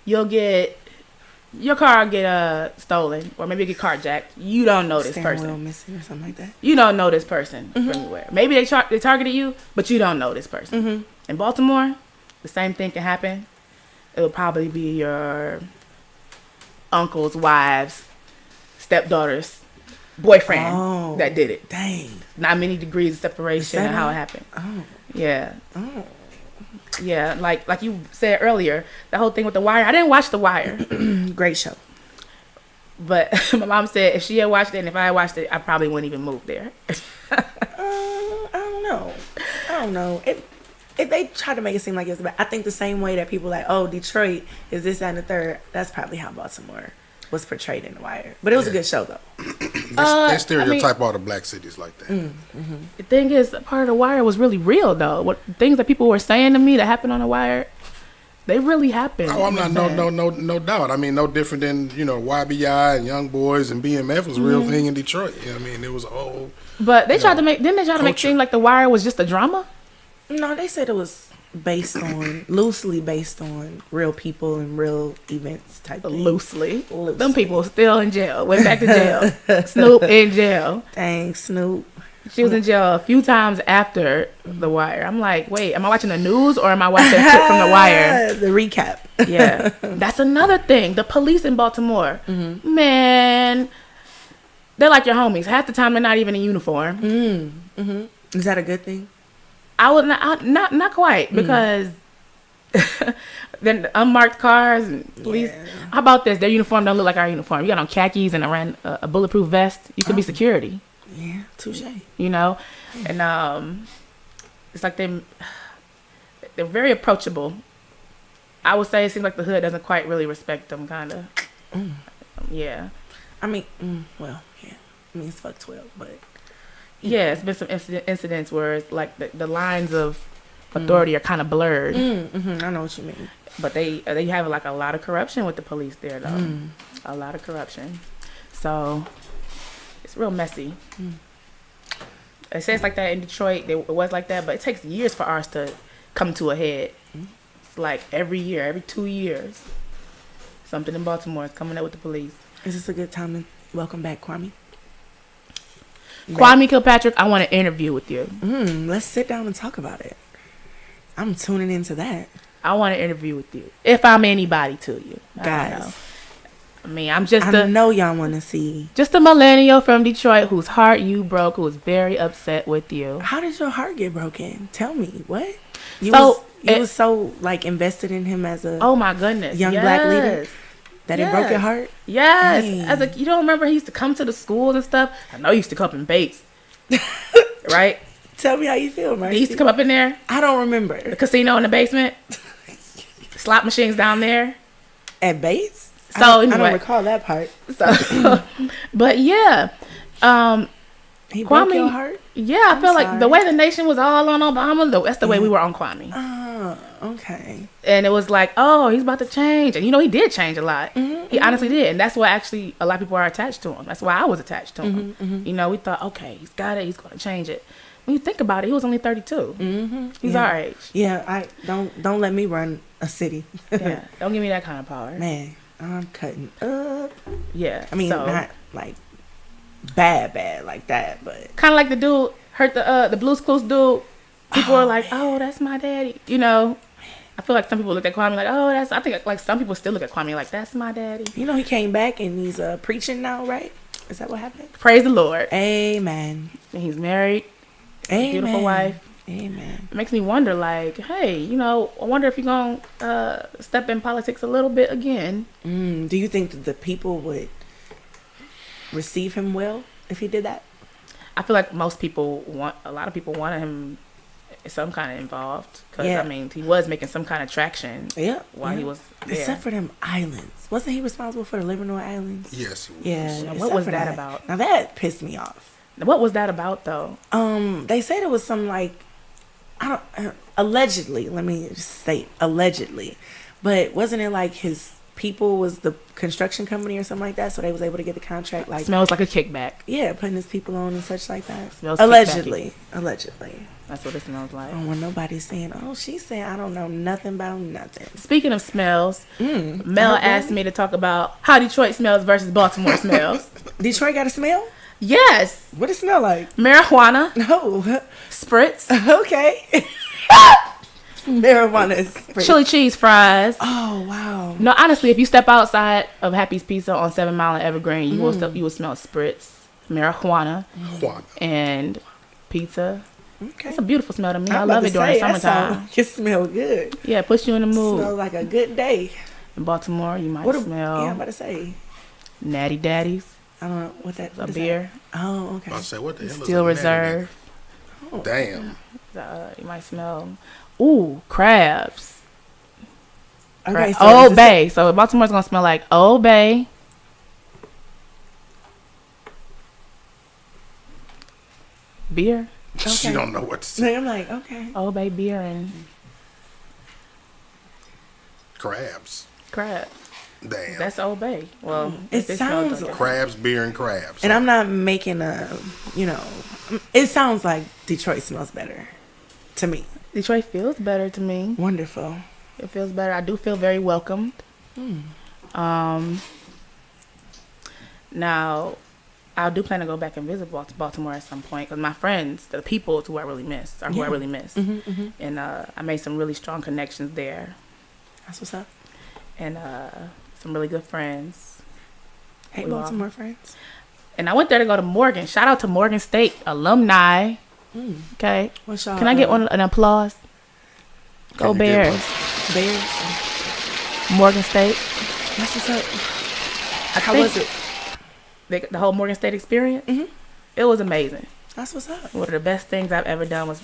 you'll get your car get stolen or maybe you get carjacked. You don't know this Steering wheel person. missing or something like that. You don't know this person from anywhere. Maybe they targeted you, but you don't know this person. In Baltimore, the same thing can happen. It'll probably be your uncle's wives, stepdaughter's boyfriend that did it. Dang. Not many degrees of separation and how it happened. Oh. Yeah. Oh. Yeah, like you said earlier, the whole thing with The Wire. I didn't watch The Wire, Great show. but my mom said if she had watched it and if I had watched it, I probably wouldn't even move there. I don't know. They try to make it seem like it's bad. I think the same way that people like, oh, Detroit is this, that, and the third. That's probably how Baltimore was portrayed in The Wire. But it was a good show, though. They stereotype all the black cities like that. The thing is, part of The Wire was really real, though. What things that people were saying to me that happened on The Wire, they really happened. Oh, I'm not no doubt. I mean, no different than YBI and Young Boys and BMF was a real thing in Detroit. I mean, it was a whole. But they tried to make make culture. seem like The Wire was just a drama. No, they said it was loosely based on real people and real events type thing. Loosely. Them people still in jail. Went back to jail. Snoop in jail. Dang, Snoop. She was in jail a few times after The Wire. I'm like, wait, am I watching the news or am I watching a clip from The Wire? The recap. Yeah. That's another thing. The police in Baltimore, man, they're like your homies. Half the time they're not even in uniform. Is that a good thing? I would not quite because then unmarked cars and police. Yeah. How about this? Their uniform don't look like our uniform. You got on khakis and a bulletproof vest. You could be security. Yeah, touche. You know, and it's like they're very approachable. I would say it seems like the hood doesn't quite really respect them, kind of. Yeah. I mean, well, yeah. I mean, it's fuck 12, but Yeah, it's been some incidents where it's like the lines of authority are kind of blurred. I know what you mean. But they have like a lot of corruption with the police there, though. A lot of corruption. So it's real messy. It says like that in Detroit. It was like that, but it takes years for ours to come to a head. It's like every year, every 2 years, something in Baltimore is coming up with the police. Is this a good time to welcome back Kwame? Kwame Kilpatrick, I want to interview with you. Let's sit down and talk about it. I'm tuning into that. I want to interview with you. If I'm anybody to you. I don't know. Guys. I mean, I'm just I know y'all want to see. just a millennial from Detroit whose heart you broke, who was very upset with you. How did your heart get broken? Tell me. What? You So, was so like invested in him as a Oh my goodness. young black leader that it broke your Yes. heart? Yes. Dang. You don't remember he used to come to the schools and stuff? I know he used to come up in Bates. Right? Tell me how you feel, Marci. He used to come up in there, I don't remember. the casino in the basement, slot machines down there. At Bates? So, I anyway. don't recall that part. So, but yeah. He broke Kwame- your heart? Yeah, I feel like the sorry. way the nation was all on Obama, that's the way we were on Kwame. Oh, okay. And it was like, oh, he's about to change. And you know, he did change a lot. He honestly did. And that's why actually a lot of people are attached to him. That's why I was attached to him. You know, we thought, okay, he's got it. He's going to change it. When you think about it, he was only 32. He's Yeah. our age. Yeah, I don't let me run a city. Yeah. Don't give me that kind of power. Man, I'm cutting up. Yeah. I mean, so, not like bad like that, but kind of like the dude hurt the Blue's Clues dude. People were like, oh, that's my daddy. You know, I feel like some people look at Kwame like, oh, I think like some people still look at Kwame like, that's my daddy. you know he came back and he's preaching now, right? Is that what happened? Praise the Lord. Amen. And he's married. Amen. Beautiful wife. Amen. It makes me wonder, like, hey, you know, I wonder if you're going to step in politics a little bit again. Do you think that the people would receive him well if he did that? I feel like a lot of people wanted him some kind of involved. Because, Yeah. I mean, he was making some kind of traction Yeah. while he was there. Except for them islands. Wasn't he responsible for the Livernois Islands? Yes. He was. Yeah. Now, what except was for that about? Now that pissed me off. What was that about, though? They said it was some like, allegedly, let me just say allegedly, but wasn't it like his people was the construction company or something like that, so they was able to get the contract, like, Smells like a kickback. yeah, putting his people on and such like that. Smells Allegedly. That's what it smells like. I don't want nobody saying, oh, she's saying I don't know nothing about nothing. Speaking of smells, Mel okay. asked me to talk about how Detroit smells versus Baltimore smells. Detroit got a smell? Yes. What it smell like? Marijuana, No. spritz, Okay. Marijuana is free. chili cheese fries. Oh, wow. No, honestly, if you step outside of Happy's Pizza on 7 Mile and Evergreen, you will smell spritz, marijuana, Juan. and pizza. Okay. It's a beautiful smell to me. I I'm love about it to during say, the that sound summertime. like it smell good. Yeah, it puts you in the mood. Smell like a good day. In Baltimore, you might What smell yeah, I'm about to say. Natty Daddies, I don't know what that a what is beer, that? Oh, okay. I say, what the hell Steel is a natty Reserve. nigga? Damn. You might smell, crabs. Okay, so Old is this Bay. So Baltimore's gonna smell like Old Bay. Beer. Okay. She don't know what to say. I'm like, okay. Old Bay beer and Crabs. crabs. Damn. That's Old Bay. Well, It this sounds smells like Crabs, beer, and crabs. And I'm not making it sounds like Detroit smells better to me. Detroit feels better to me. Wonderful. It feels better. I do feel very welcomed. Now, I do plan to go back and visit Baltimore at some point because my friends, the people who I really miss, are who I really miss. And I made some really strong connections there. That's what's up. And some really good friends. Hey, We all- Baltimore friends. And I went there to go to Morgan. Shout out to Morgan State alumni. Okay. What's y'all? Can I get an applause? Go Can you get Bears. one? Bears. Morgan State. That's what's up. How think was it? The whole Morgan State experience. It was amazing. That's what's up. One of the best things I've ever done was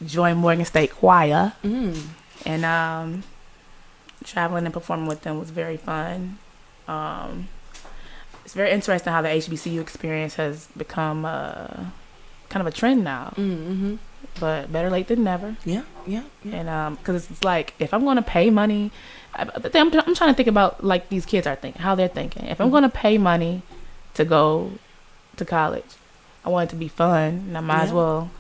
join Morgan State Choir, and traveling and performing with them was very fun. It's very interesting how the HBCU experience has become kind of a trend now. But better late than never. Yeah. And because it's like, if I'm going to pay money, I'm trying to think about like these kids are thinking, how they're thinking. If I'm going to pay money to go to college, I want it to be fun, and I might as well,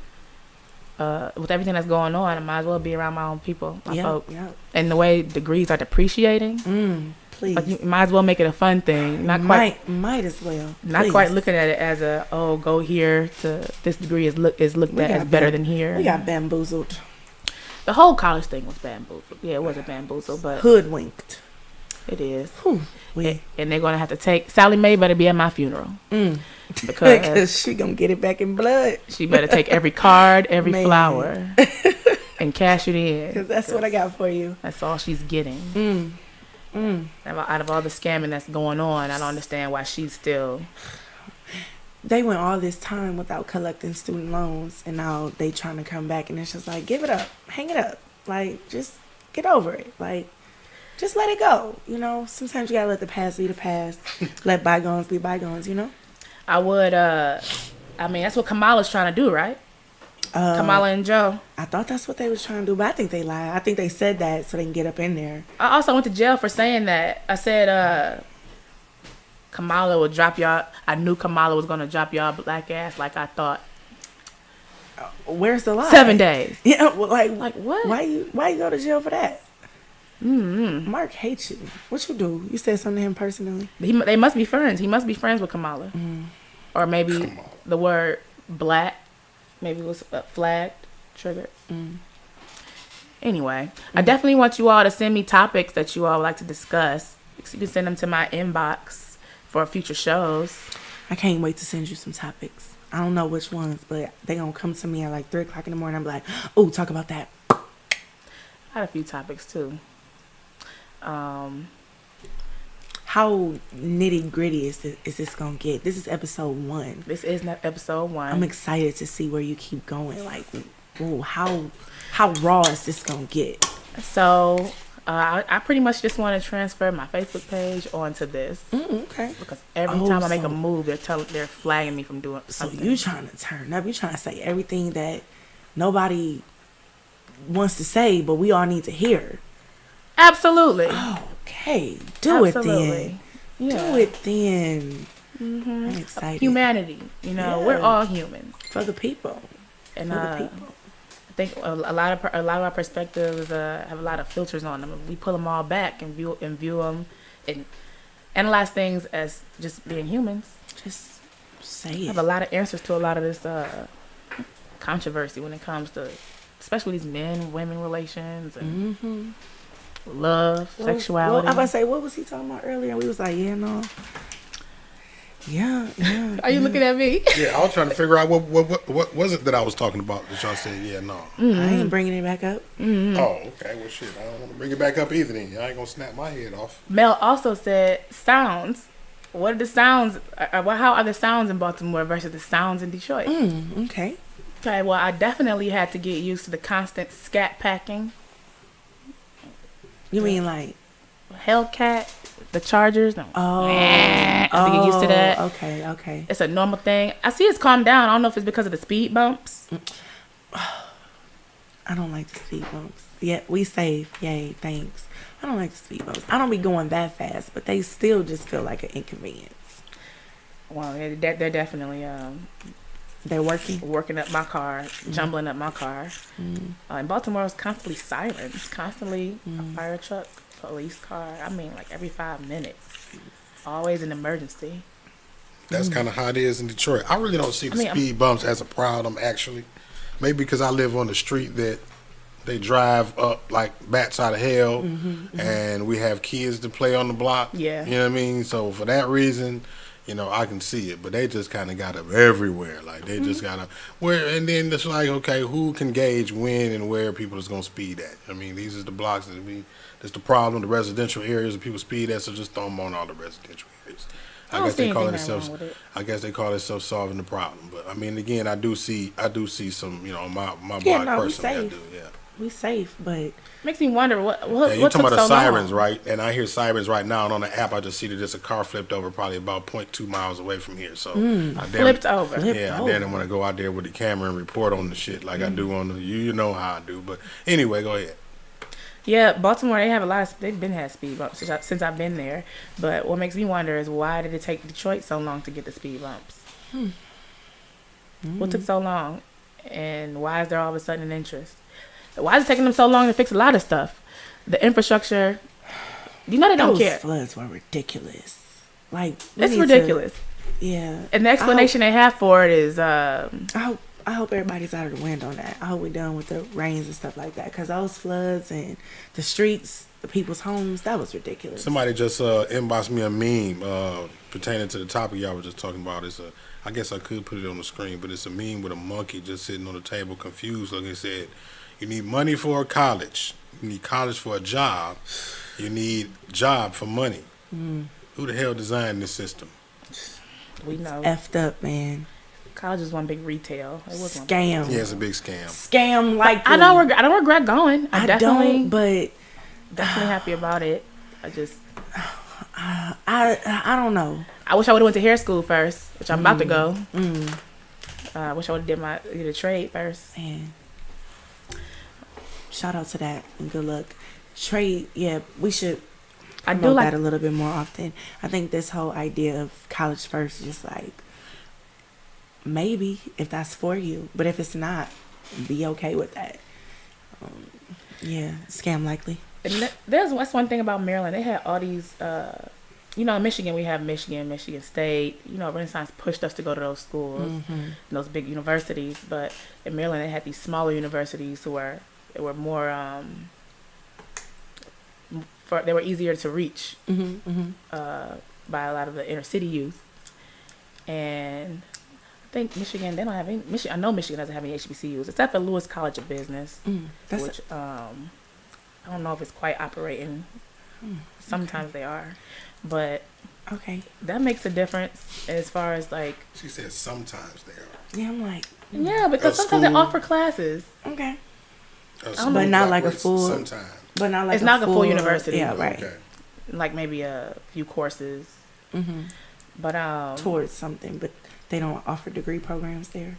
with everything that's going on, I might as well be around my own people, my folks. And the way degrees are depreciating, please, like you might as well make it a fun thing. Might as well. Not Please. quite looking at it as go here to this degree is looked at as better than here. We got bamboozled. The whole college thing was bamboozled. Yeah, it wasn't bamboozled, but hoodwinked. It is. And they're gonna have to take Sally Mae better be at my funeral because she gonna get it back in blood. She better take every card, every flower, and cash it in. Because that's what I got for you. That's all she's getting. Out of all the scamming that's going on, I don't understand why she's still. They went all this time without collecting student loans, and now they trying to come back, and it's just like, give it up, hang it up, like just get over it, like just let it go. You know, sometimes you gotta let the past be the past, let bygones be bygones. You know. I would. I mean, that's what Kamala's trying to do, right? Kamala and Joe. I thought that's what they was trying to do, but I think they lied. I think they said that so they can get up in there. I also went to jail for saying that. I said Kamala would drop y'all. I knew Kamala was gonna drop y'all black ass like I thought. Where's the lie? 7 days. Yeah, well, like what? Why you go to jail for that? Mark hates you. What you do? You said something to him personally? They must be friends. He must be friends with Kamala, or maybe the word black. Maybe it was flagged, triggered. Anyway, I definitely want you all to send me topics that you all would like to discuss. You can send them to my inbox for future shows. I can't wait to send you some topics. I don't know which ones, but they gonna come to me at like 3 o'clock in the morning. I'm like, oh, talk about that. I had a few topics too. How nitty gritty is this gonna get? This is episode 1. This is not episode 1. I'm excited to see where you keep going. Like, ooh, how raw is this gonna get? So, I pretty much just want to transfer my Facebook page onto this. Okay. Because every time I make a move, they're flagging me from doing something. So you trying to turn up? You trying to say everything that nobody wants to say, but we all need to hear? Absolutely. Okay, do Absolutely. it then. Yeah. Do it then. I'm excited. Humanity, we're all humans for the people, and for the people. I think a lot of our perspectives have a lot of filters on them. We pull them all back and view them and analyze things as just being humans. Just say it. I have a lot of answers to a lot of this controversy when it comes to, especially these men-women relations and love, sexuality. Well, I was about to say, what was he talking about earlier? We was like, yeah, no. Yeah. Are you looking at me? Yeah, I was trying to figure out what was it that I was talking about that y'all said, yeah, no. I ain't bringing it back up. Oh, okay. Well, shit, I don't want to bring it back up either then. I ain't going to snap my head off. Mel also said sounds. What are the sounds? How are the sounds in Baltimore versus the sounds in Detroit? Okay. Okay, well, I definitely had to get used to the constant scat packing. You mean like Hellcat, the Chargers? No. I have to get used to that. Okay. It's a normal thing. I see it's calmed down. I don't know if it's because of the speed bumps. I don't like the speed bumps. Yeah, we save. Yay, thanks. I don't like the speed bumps. I don't be going that fast, but they still just feel like an inconvenience. Well, they're definitely they're working up my car, jumbling up my car. In Baltimore, it's constantly sirens, constantly a fire truck, police car. I mean, like every 5 minutes, always an emergency. That's kind of how it is in Detroit. I really don't see the speed bumps as a problem, actually. Maybe because I live on the street that they drive up like bats out of hell, and we have kids to play on the block. Yeah. You know what I mean? So for that reason, I can see it, but they just kind of got them everywhere. Like they just got to and then it's like, okay, who can gauge when and where people is gonna speed at? I mean, these are the blocks that's the problem. The residential areas that people speed at, so just throw them on all the residential areas. I guess they call it themselves solving the problem. But I mean, again, I do see some, my block personally. I do, yeah. We safe, but makes me wonder what you're talking about the so sirens, long? right? And I hear sirens right now, and on the app, I just see that there's a car flipped over, probably about 0.2 miles away from here. So Flipped over. I didn't want to go out there with the camera and report on the shit like I do on the. You know how I do, but anyway, go ahead. Yeah, Baltimore, they have a lot of. They've been had speed bumps since I've been there. But what makes me wonder is why did it take Detroit so long to get the speed bumps? What took so long, and why is there all of a sudden an interest? Why is it taking them so long to fix a lot of stuff? The infrastructure, they don't care. Those floods were ridiculous. Like it's ridiculous. Yeah. And the explanation they have for it is. I hope everybody's out of the wind on that. I hope we're done with the rains and stuff like that. Because those floods and the streets, the people's homes, that was ridiculous. Somebody just inboxed me a meme pertaining to the topic y'all were just talking about. I guess I could put it on the screen, but it's a meme with a monkey just sitting on the table confused. Like it said, you need money for college. You need college for a job. You need job for money. Who the hell designed this system? We know. Effed up, man. College is one big retail. It was scam. Yeah, it's a big scam. Scam like I don't regret going. I definitely but definitely happy about it. I just I don't know. I wish I would have went to hair school first, which I'm about to go. I wish I would have did a trade first. Man. Shout out to that and good luck. Trade, yeah, we should promote that a little bit more often. I think this whole idea of college first is just like, maybe if that's for you, but if it's not, be okay with that. Yeah, scam likely. And that's one thing about Maryland. They had all these, in Michigan we have Michigan State. Renaissance pushed us to go to those schools, and those big universities. But in Maryland they had these smaller universities where they were more, they were easier to reach by a lot of the inner city youth. And I think Michigan, they don't have any. I know Michigan doesn't have any HBCUs except for Lewis College of Business, which I don't know if it's quite operating. Sometimes they are, but that makes a difference as far as like. She said sometimes they are. Yeah, I'm like. Yeah, because sometimes they offer classes. Okay. But not like a full. Sometimes. But not like it's not a full university. Yeah, right. Okay. Like maybe a few courses. But towards something, but they don't offer degree programs there.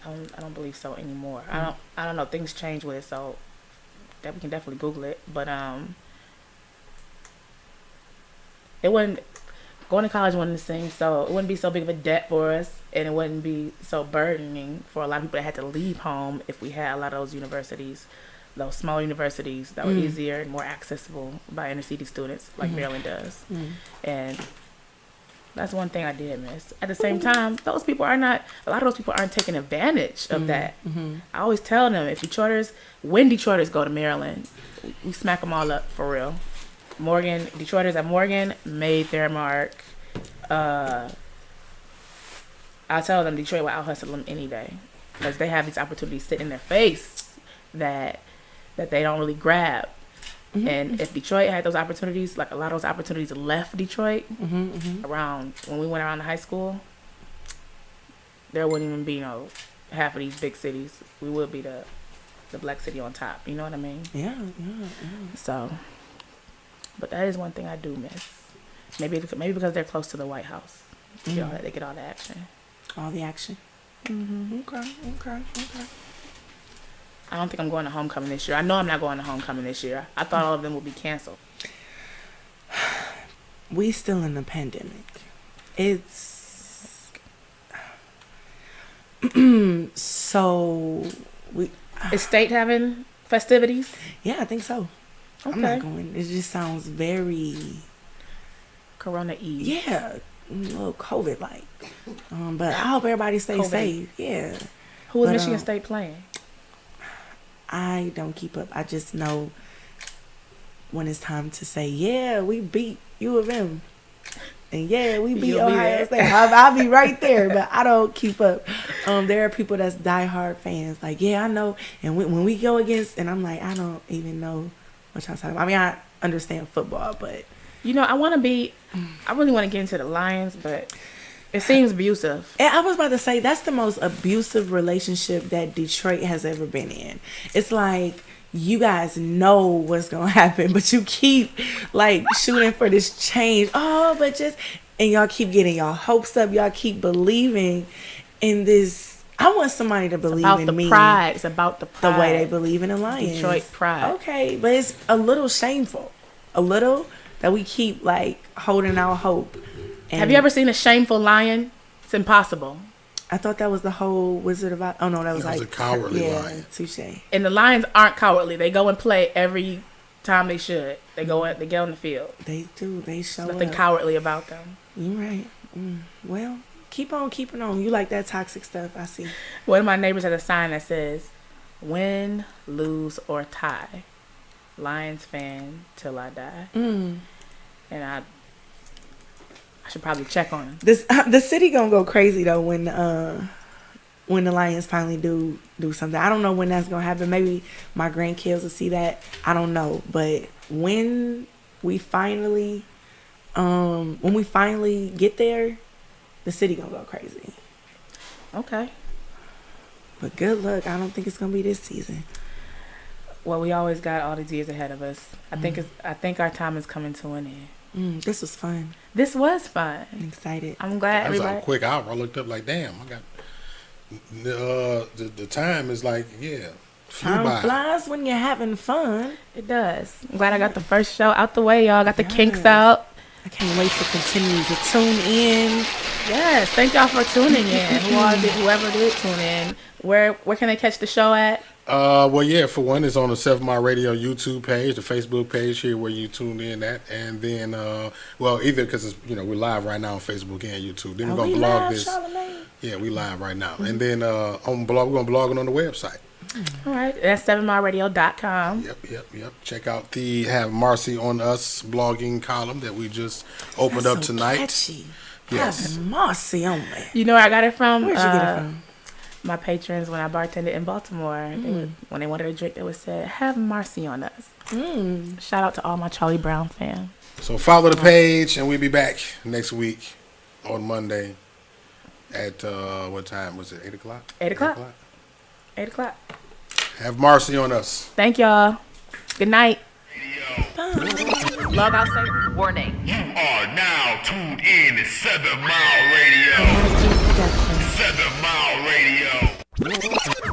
I don't believe so anymore. I don't know. Things change with it, so that we can definitely Google it. But it wouldn't going to college wasn't the same, so it wouldn't be so big of a debt for us, and it wouldn't be so burdening for a lot of people that had to leave home if we had a lot of those universities, those small universities that were easier and more accessible by inner city students like Maryland does. And that's one thing I did miss. At the same time, a lot of those people aren't taking advantage of that. I always tell them, when Detroiters go to Maryland, we smack them all up for real. Detroiters at Morgan made their mark. I'll tell them Detroit will out-hustle them any day because they have these opportunities sitting in their face that they don't really grab. And if Detroit had those opportunities, like a lot of those opportunities left Detroit around when we went around to high school, there wouldn't even be half of these big cities. We would be the black city on top. You know what I mean? Yeah. So, but that is one thing I do miss. Maybe because they're close to the White House. They get all the action. All the action. Okay. I don't think I'm going to homecoming this year. I know I'm not going to homecoming this year. I thought all of them would be canceled. We still in the pandemic. It's so we. Is state having festivities? Yeah, I think so. Okay. I'm not going. It just sounds very Corona-y. Yeah, a little COVID like. But I hope everybody stays safe. Yeah. Who is Michigan State playing? I don't keep up. I just know when it's time to say, yeah, we beat U of M. And yeah, we beat You'll be Ohio there. State. I'll be right there, but I don't keep up. There are people that's diehard fans. Like, yeah, I know. And when we go against, and I'm like, I don't even know what y'all talking about. I mean, I understand football, but You know, I really want to get into the Lions, but it seems abusive. and I was about to say that's the most abusive relationship that Detroit has ever been in. It's like you guys know what's gonna happen, but you keep like shooting for this change. Oh, but just and y'all keep getting y'all hopes up. Y'all keep believing in this. I want somebody to believe About in the me pride. It's about the the pride. way they believe in the Lions. Detroit pride. Okay, but it's a little shameful. A little that we keep like holding our hope. And Have you ever seen a shameful lion? It's impossible. I thought that was the whole Wizard of Oz. Oh no, that was That was like a cowardly lion. Touche. And the Lions aren't cowardly. They go and play every time they should. They get on the field. They do. They show Nothing up. cowardly about them. You're right. Well, keep on keeping on. You like that toxic stuff, I see. One of my neighbors has a sign that says, "Win, lose, or tie, Lions fan till I die." And I should probably check on him. The city gonna go crazy though when the Lions finally do something. I don't know when that's gonna happen. Maybe my grandkids will see that. I don't know. But when we finally get there, the city gonna go crazy. Okay. But good luck. I don't think it's gonna be this season. Well, we always got all these years ahead of us. I think our time is coming to an end. This was fun. This was fun. I'm excited. I'm glad That was a everybody. quick hour. I looked up like, damn, I got the time is like, yeah, flew Time by. flies when you're having fun. It does. I'm glad I got the first show out the way, y'all. Got the kinks Yes. out. I can't wait to continue to tune in. Yes, thank y'all for tuning in. Whoever did tune in. Where can they catch the show at? Well, yeah, for one, it's on the 7 Mile Radio YouTube page, the Facebook page here where you tuned in at, and then, well, either because it's we're live right now on Facebook and YouTube. Then we're gonna we blog live, this. Charlamagne? Yeah, we live right now, and then on blog, we're gonna blog it on the website. All right, that's 7mileradio.com. Yep. Check out the Have Marci on Us blogging column that we just opened That's up so tonight. Catchy. Yes. Having Marci on me. You know where I got it from? Where'd you get it from? My patrons, when I bartended in Baltimore, when they wanted a drink, they would say, "Have Marci on us." Shout out to all my Charlie Brown fans. So follow the page, and we'll be back next week on Monday at what time was it? 8 o'clock. 8 o'clock. 8 o'clock. Have Marci on us. Thank y'all. Good night. Log out safe. Warning. You are now tuned in to 7 Mile Radio.